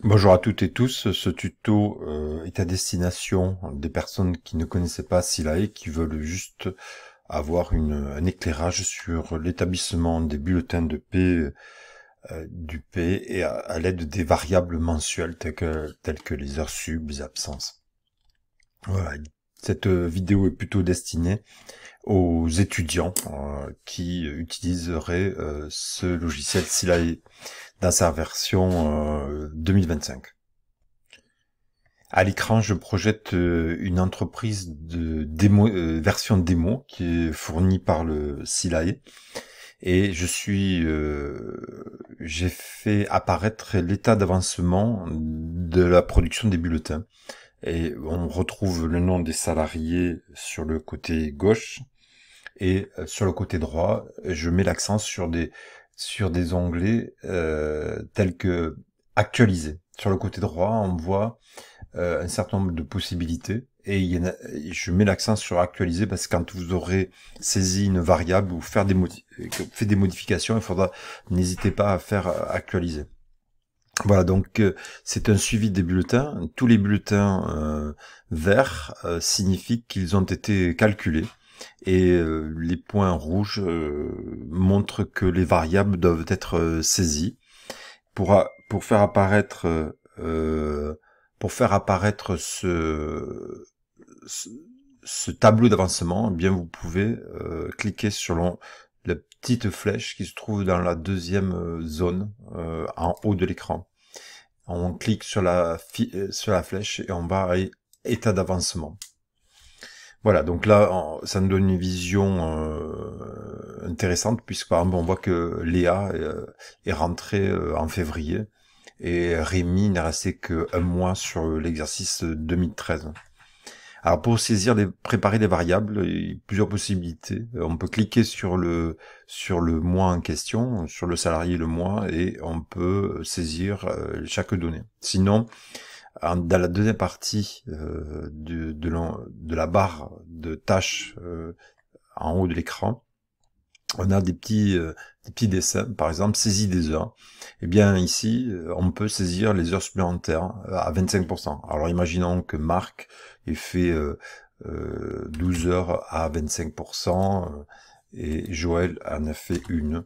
Bonjour à toutes et tous, ce tuto est à destination des personnes qui ne connaissaient pas Silae, qui veulent juste avoir un éclairage sur l'établissement des bulletins de paie du P et à l'aide des variables mensuelles telles que les heures sub, les absences. Voilà. Cette vidéo est plutôt destinée aux étudiants qui utiliseraient ce logiciel Silae dans sa version 2025. À l'écran, je projette une entreprise de démo, version démo qui est fournie par le Silae et j'ai fait apparaître l'état d'avancement de la production des bulletins. Et on retrouve le nom des salariés sur le côté gauche et sur le côté droit, je mets l'accent sur des onglets tels que actualiser. Sur le côté droit, on voit un certain nombre de possibilités et je mets l'accent sur actualiser parce que quand vous aurez saisi une variable ou fait des modifications, n'hésitez pas à faire actualiser. Voilà, donc c'est un suivi des bulletins. Tous les bulletins verts signifient qu'ils ont été calculés et les points rouges montrent que les variables doivent être saisies pour faire apparaître ce, ce tableau d'avancement. Eh bien, vous pouvez cliquer sur la petite flèche qui se trouve dans la deuxième zone en haut de l'écran. On clique sur sur la flèche et on va à état d'avancement. Voilà, donc là, ça nous donne une vision intéressante, puisque par exemple, on voit que Léa est rentrée en février, et Rémi n'est resté qu'un mois sur l'exercice 2013. Alors pour préparer les variables, il y a plusieurs possibilités. On peut cliquer sur le mois en question, sur le salarié le mois, et on peut saisir chaque donnée. Sinon, dans la deuxième partie de la barre de tâches en haut de l'écran, on a des petits dessins, par exemple saisie des heures. Et bien ici, on peut saisir les heures supplémentaires à 25%. Alors imaginons que Marc ait fait 12 heures à 25% et Joël en a fait une.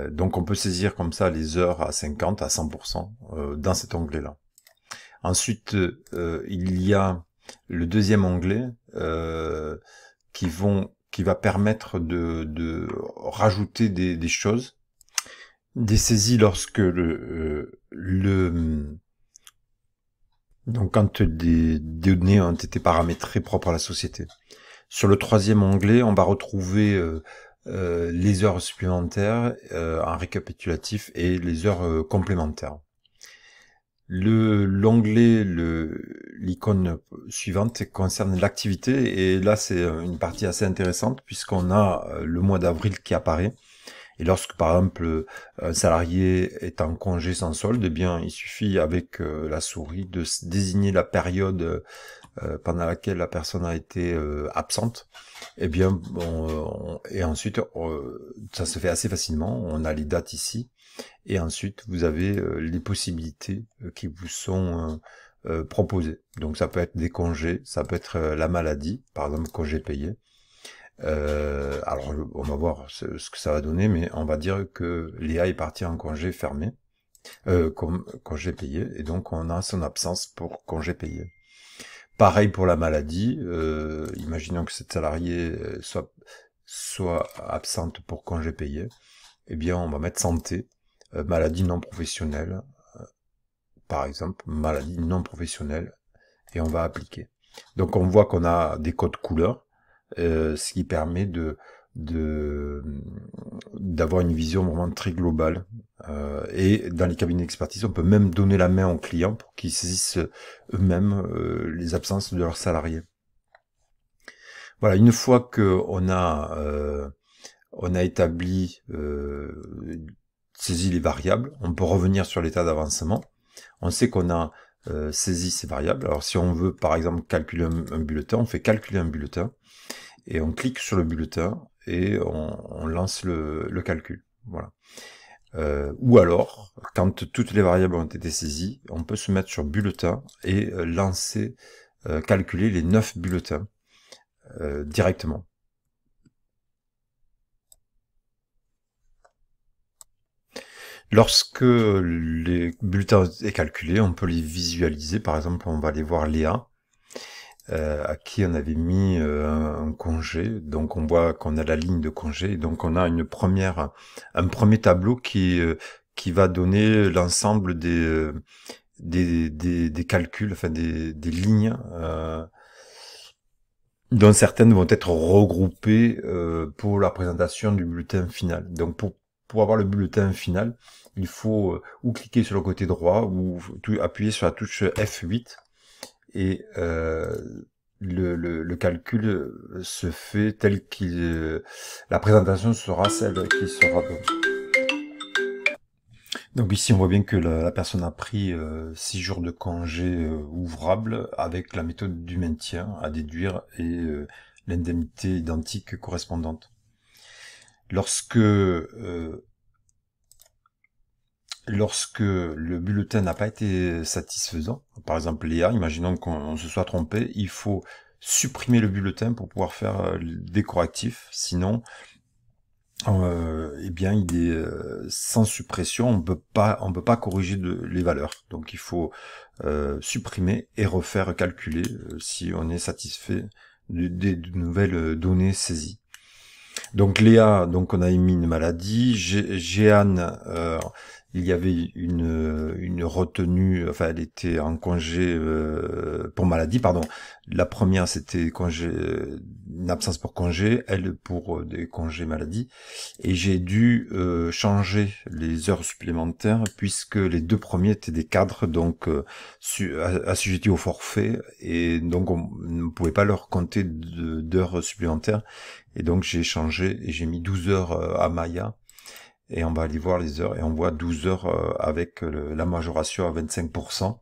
Donc on peut saisir comme ça les heures à 50, à 100% dans cet onglet-là. Ensuite, il y a le deuxième onglet qui va permettre de rajouter des choses, des saisies lorsque donc quand des données ont été paramétrées propres à la société. Sur le troisième onglet, on va retrouver les heures supplémentaires en récapitulatif et les heures complémentaires. L'icône suivante concerne l'activité et là c'est une partie assez intéressante puisqu'on a le mois d'avril qui apparaît et lorsque par exemple un salarié est en congé sans solde, eh bien il suffit avec la souris de désigner la période pendant laquelle la personne a été absente. Eh bien et ensuite ça se fait assez facilement, on a les dates ici. Et ensuite, vous avez les possibilités qui vous sont proposées. Donc ça peut être des congés, ça peut être la maladie, par exemple congé payé. Alors on va voir ce que ça va donner, mais on va dire que Léa est partie en congé fermé, comme congé payé, et donc on a son absence pour congé payé. Pareil pour la maladie, imaginons que cette salariée soit absente pour congé payé, eh bien on va mettre santé, maladie non professionnelle, par exemple, maladie non professionnelle, et on va appliquer. Donc on voit qu'on a des codes couleurs, ce qui permet d'avoir une vision vraiment très globale. Et dans les cabinets d'expertise, on peut même donner la main aux clients pour qu'ils saisissent eux-mêmes les absences de leurs salariés. Voilà, une fois que on a établi saisi les variables, on peut revenir sur l'état d'avancement. On sait qu'on a saisi ces variables. Alors si on veut par exemple calculer un bulletin, on fait calculer un bulletin et on clique sur le bulletin et on lance le calcul. Voilà. Ou alors, quand toutes les variables ont été saisies, on peut se mettre sur bulletin et lancer, calculer les 9 bulletins directement. Lorsque les bulletins est calculés, on peut les visualiser. Par exemple, on va aller voir Léa, à qui on avait mis un congé. Donc on voit qu'on a la ligne de congé. Donc on a un premier tableau qui va donner l'ensemble des calculs, enfin des lignes, dont certaines vont être regroupées pour la présentation du bulletin final. Donc pour avoir le bulletin final, il faut ou cliquer sur le côté droit ou appuyer sur la touche F8 et le calcul se fait tel qu'il... la présentation sera celle qui sera donnée. Donc ici on voit bien que la personne a pris 6 jours de congé ouvrable avec la méthode du maintien à déduire et l'indemnité identique correspondante. Lorsque le bulletin n'a pas été satisfaisant, par exemple Léa, imaginons qu'on se soit trompé, il faut supprimer le bulletin pour pouvoir faire des correctifs, sinon eh bien il est sans suppression, on peut pas corriger les valeurs. Donc il faut supprimer et refaire calculer si on est satisfait des nouvelles données saisies. Donc Léa, donc on a émis une maladie. Jeanne, il y avait une retenue, enfin elle était en congé pour maladie, pardon. La première c'était congé, une absence pour congé, elle pour des congés maladie. Et j'ai dû changer les heures supplémentaires puisque les deux premiers étaient des cadres, donc assujettis au forfait, et donc on ne pouvait pas leur compter d'heures supplémentaires. Et donc j'ai changé et j'ai mis 12 heures à Maya. Et on va aller voir les heures et on voit 12 heures avec la majoration à 25%.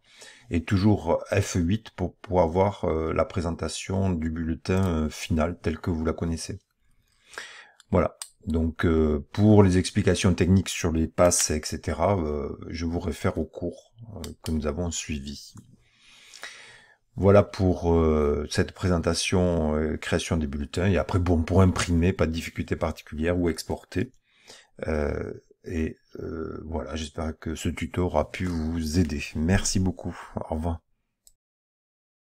Et toujours F8 pour avoir la présentation du bulletin final tel que vous la connaissez. Voilà. Donc pour les explications techniques sur les passes, etc., je vous réfère au cours que nous avons suivi. Voilà pour cette présentation, création des bulletins. Et après, bon, pour imprimer, pas de difficulté particulière, ou exporter. Voilà, j'espère que ce tuto aura pu vous aider. Merci beaucoup. Au revoir.